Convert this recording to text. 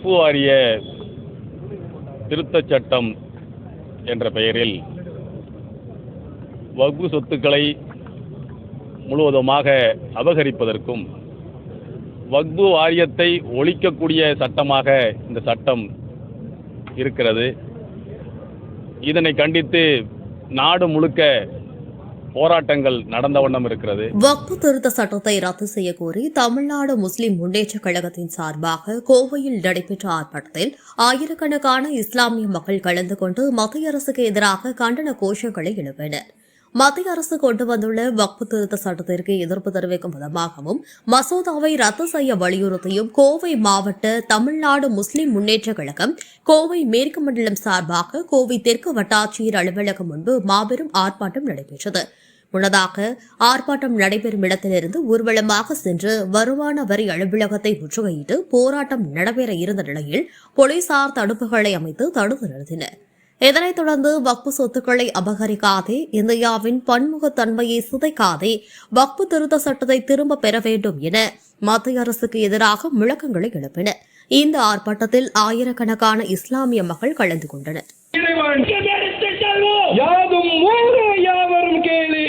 வக்ஃபு வாரிய திருத்தச் சட்டம் என்ற பெயரில் வக்ஃபு சொத்துக்களை முழுவதுமாக அபகரிப்பதற்கும் வக்ஃபு வாரியத்தை ஒழிக்கக்கூடிய சட்டமாக இந்த சட்டம் இருக்கிறது. இதனை கண்டித்து நாடு முழுக்க போராட்டங்கள் நடந்த வண்ணம் இருக்கிறது. வக்ஃபு திருத்த சட்டத்தை ரத்து செய்ய கோரி தமிழ்நாடு முஸ்லிம் முன்னேற்றக் கழகத்தின் சார்பாக கோவையில் நடைபெற்ற ஆர்ப்பாட்டத்தில் ஆயிரக்கணக்கான இஸ்லாமிய மக்கள் கலந்து கொண்டு மத்திய அரசுக்கு எதிராக கண்டன கோஷங்களை எழுப்பினர். மத்திய அரசு கொண்டு வந்துள்ள வக்ஃபு திருத்த சட்டத்திற்கு எதிர்ப்பு தெரிவிக்கும் விதமாகவும் மசோதாவை ரத்து செய்ய வலியுறுத்தியும் கோவை மாவட்ட தமிழ்நாடு முஸ்லிம் முன்னேற்றக் கழகம் கோவை மேற்கு மண்டலம் சார்பாக கோவை தெற்கு வட்டாட்சியர் அலுவலகம் முன்பு மாபெரும் ஆர்ப்பாட்டம் நடைபெற்றது. முன்னதாக ஆர்ப்பாட்டம் நடைபெறும் இடத்திலிருந்து ஊர்வலமாக சென்று வருமான வரி அலுவலகத்தை முற்றுகையிட்டு போராட்டம் நடைபெற இருந்த நிலையில் போலீசார் தடுப்புகளை அமைத்து தடுத்து நிறுத்தினர். இதனைத் தொடர்ந்து வக்ஃபு சொத்துக்களை அபகரிக்காதே, இந்தியாவின் பன்முகத்தன்மையை சிதைக்காதே, வக்ஃபு திருத்த சட்டத்தை திரும்ப பெற வேண்டும் என மத்திய அரசுக்கு எதிராக முழக்கங்களை எழுப்பினர். இந்த ஆர்ப்பாட்டத்தில் ஆயிரக்கணக்கான இஸ்லாமிய மக்கள் கலந்து கொண்டனர். யாதும் ஊரே யாவரும் கேளு,